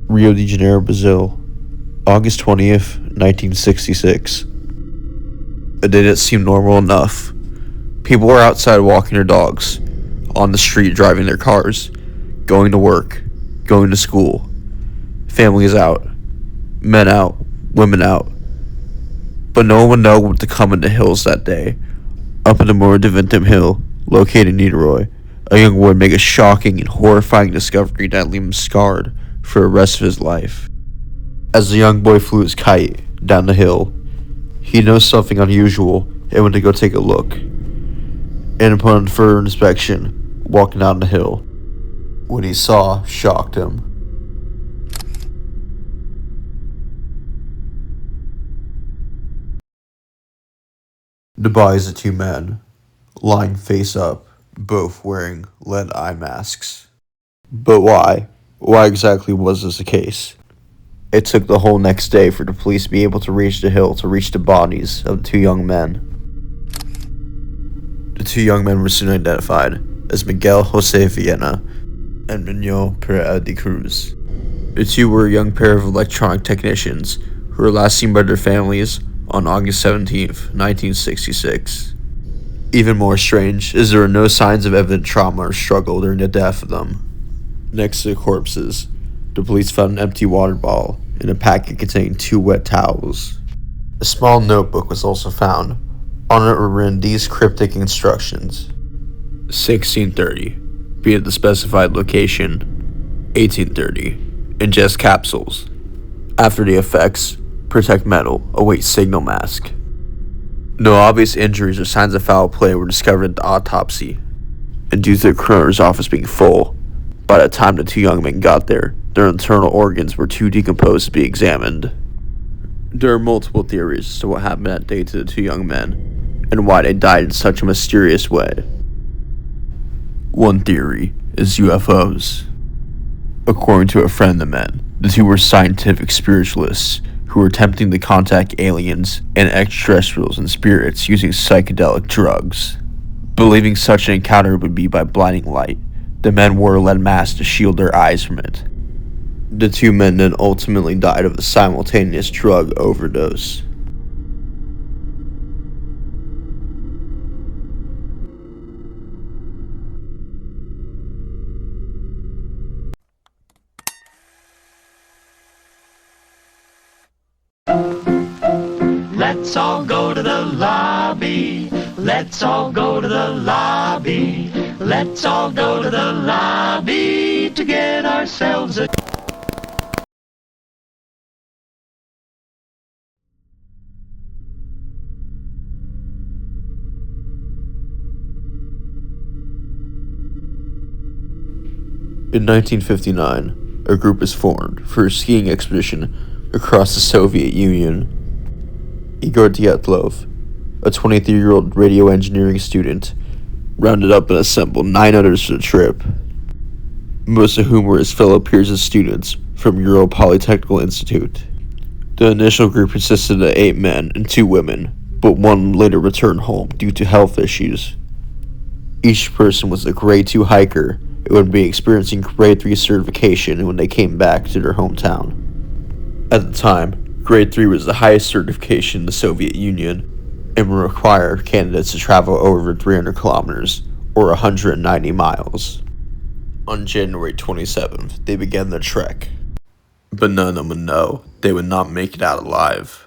Rio de Janeiro, Brazil, August 20th, 1966. A day that seemed normal enough. People were outside walking their dogs, on the street driving their cars, going to work, going to school. Families out, men out, women out. But no one would know what to come in the hills that day. Up in the Morro de Ventum Hill, located in Niterói, a young boy would make a shocking and horrifying discovery that leave him scarred for the rest of his life. As the young boy flew his kite down the hill, he noticed something unusual and went to go take a look. And upon further inspection, walking down the hill, what he saw shocked him. The bodies of two men, lying face up, both wearing lead eye masks. But why? Why exactly was this the case? It took the whole next day for the police to be able to reach the hill to reach the bodies of the two young men. The two young men were soon identified as Miguel Jose Viana and Manuel Pereira de Cruz. The two were a young pair of electronic technicians who were last seen by their families on August 17th, 1966. Even more strange is there were no signs of evident trauma or struggle during the death of them. Next to the corpses, the police found an empty water bottle and a packet containing 2 wet towels. A small notebook was also found. On it were written these cryptic instructions: 1630, be at the specified location. 1830, ingest capsules. After the effects, protect metal, await signal mask. No obvious injuries or signs of foul play were discovered at the autopsy, and due to the coroner's office being full, by the time the two young men got there, their internal organs were too decomposed to be examined. There are multiple theories as to what happened that day to the two young men, and why they died in such a mysterious way. One theory is UFOs. According to a friend of the men, the two were scientific spiritualists who were attempting to contact aliens and extraterrestrials and spirits using psychedelic drugs. Believing such an encounter would be by blinding light, the men wore a lead mask to shield their eyes from it. The two men then ultimately died of a simultaneous drug overdose. Let's all go to the lobby. Let's all go to the lobby. Let's all go to the lobby to get ourselves a... In 1959, a group is formed for a skiing expedition across the Soviet Union. Igor Dyatlov, a 23-year-old radio engineering student, rounded up and assembled 9 others for the trip, most of whom were his fellow peers and students from Ural Polytechnical Institute. The initial group consisted of 8 men and 2 women, but one later returned home due to health issues. Each person was a Grade 2 hiker and would be experiencing Grade 3 certification when they came back to their hometown. At the time, Grade 3 was the highest certification in the Soviet Union and would require candidates to travel over 300 kilometers, or 190 miles. On January 27th, they began their trek, but none of them would know they would not make it out alive.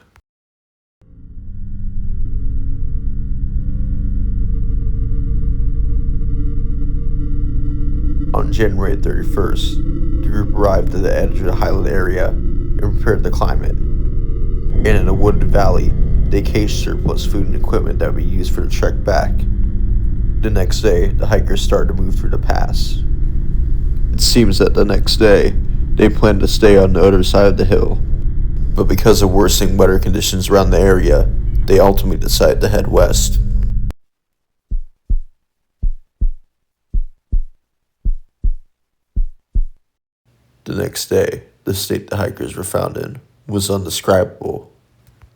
On January 31st, the group arrived at the edge of the highland area and prepared to climb it. And in a wooded valley, they cached surplus food and equipment that would be used for the trek back. The next day, the hikers started to move through the pass. It seems that the next day, they planned to stay on the other side of the hill. but because of worsening weather conditions around the area, they ultimately decided to head west. The next day, the state the hikers were found in was undescribable.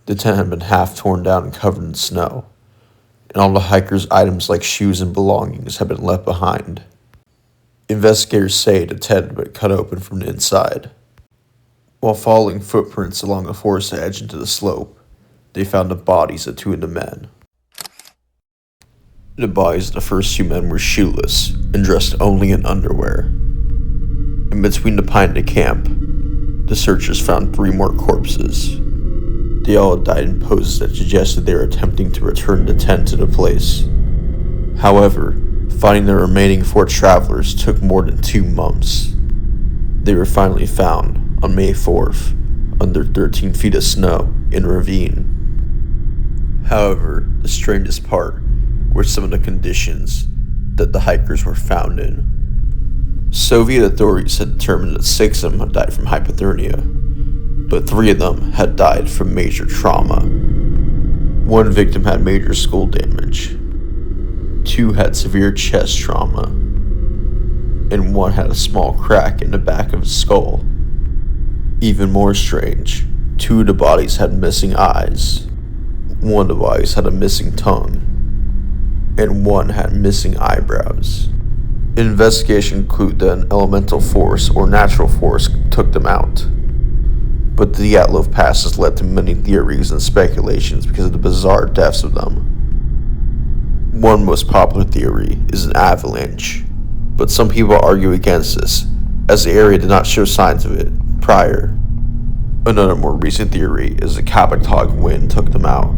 The tent had been half torn down and covered in snow, and all the hikers' items like shoes and belongings had been left behind. Investigators say the tent had been cut open from the inside. While following footprints along the forest edge into the slope, they found the bodies of 2 of the men. The bodies of the first 2 men were shoeless and dressed only in underwear. In between the pine to camp, the searchers found 3 more corpses. They all died in poses that suggested they were attempting to return the tent to the place. However, finding the remaining 4 travelers took more than 2 months. They were finally found on May 4th, under 13 feet of snow in a ravine. However, the strangest part were some of the conditions that the hikers were found in. Soviet authorities had determined that 6 of them had died from hypothermia, but 3 of them had died from major trauma. 1 victim had major skull damage, 2 had severe chest trauma, and 1 had a small crack in the back of his skull. Even more strange, 2 of the bodies had missing eyes, 1 of the bodies had a missing tongue, and 1 had missing eyebrows. Investigation concluded that an elemental force or natural force took them out. But the Dyatlov Pass has led to many theories and speculations because of the bizarre deaths of them. One most popular theory is an avalanche, but some people argue against this, as the area did not show signs of it prior. Another more recent theory is the Kapitog wind took them out,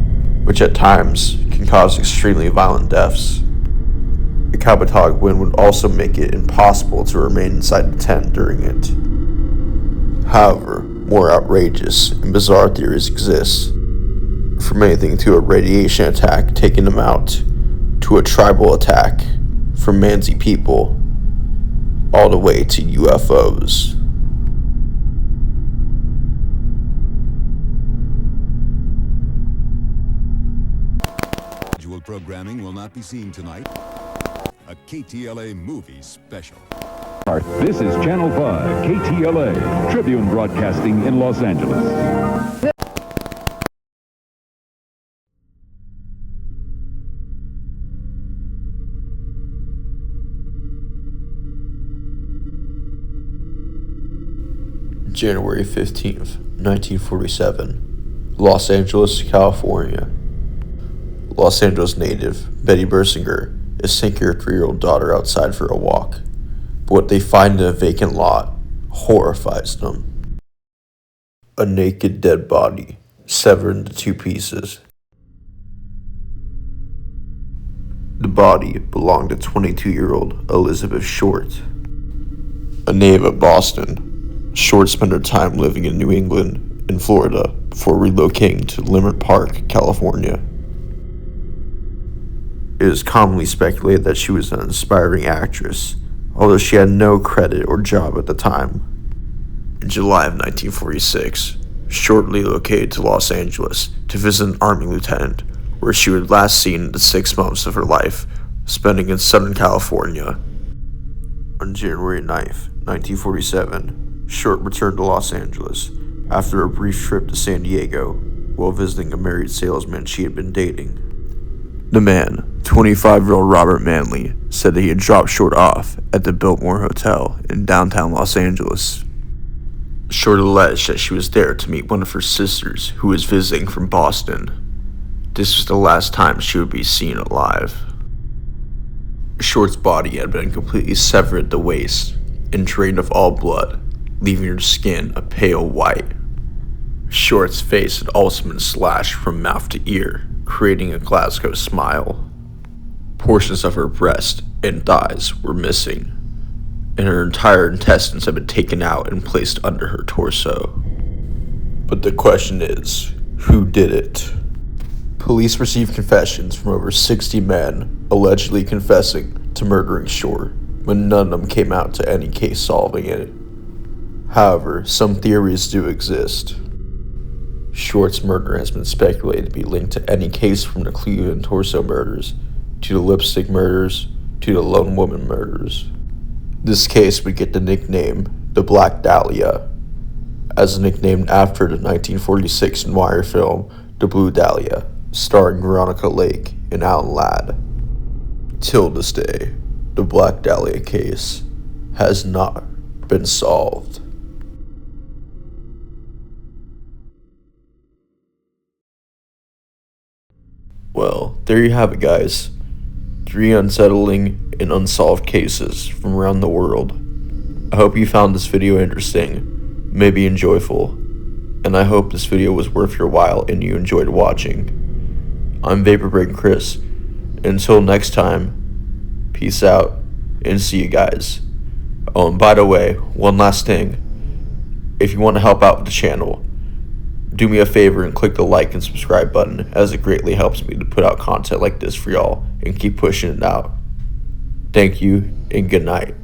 which at times can cause extremely violent deaths. The Kapitog wind would also make it impossible to remain inside the tent during it. However, more outrageous and bizarre theories exist, from anything to a radiation attack taking them out, to a tribal attack from Mansi people, all the way to UFOs. Programming will not be seen tonight. A KTLA movie special. This is Channel 5, KTLA, Tribune Broadcasting in Los Angeles. January 15th, 1947, Los Angeles, California. Los Angeles native Betty Bersinger is taking her 3-year-old daughter outside for a walk, but what they find in a vacant lot horrifies them. A naked dead body, severed into 2 pieces. The body belonged to 22-year-old Elizabeth Short. A native of Boston, Short spent her time living in New England and Florida before relocating to Leimert Park, California. It is commonly speculated that she was an aspiring actress, although she had no credit or job at the time. In July of 1946, Short relocated to Los Angeles to visit an Army lieutenant, where she was last seen in the 6 months of her life, spending in Southern California. On January 9th, 1947, Short returned to Los Angeles after a brief trip to San Diego while visiting a married salesman she had been dating. The man, 25-year-old Robert Manley, said that he had dropped Short off at the Biltmore Hotel in downtown Los Angeles. Short alleged that she was there to meet one of her sisters who was visiting from Boston. This was the last time she would be seen alive. Short's body had been completely severed at the waist and drained of all blood, leaving her skin a pale white. Short's face had also been slashed from mouth to ear, creating a Glasgow smile. Portions of her breast and thighs were missing, and her entire intestines had been taken out and placed under her torso. But the question is, who did it? Police received confessions from over 60 men allegedly confessing to murdering Short, but none of them came out to any case solving it. However, some theories do exist. Short's murder has been speculated to be linked to any case from the Cleveland torso murders, to the lipstick murders, to the lone woman murders. This case would get the nickname the Black Dahlia, as nicknamed after the 1946 noir film The Blue Dahlia, starring Veronica Lake and Alan Ladd. Till this day, the Black Dahlia case has not been solved. Well, there you have it, guys. 3 unsettling and unsolved cases from around the world. I hope you found this video interesting, maybe enjoyable, and I hope this video was worth your while and you enjoyed watching. I'm Vapor Break Chris. Until next time, peace out and see you guys. Oh, and by the way, one last thing. If you want to help out with the channel, do me a favor and click the like and subscribe button, as it greatly helps me to put out content like this for y'all and keep pushing it out. Thank you and good night.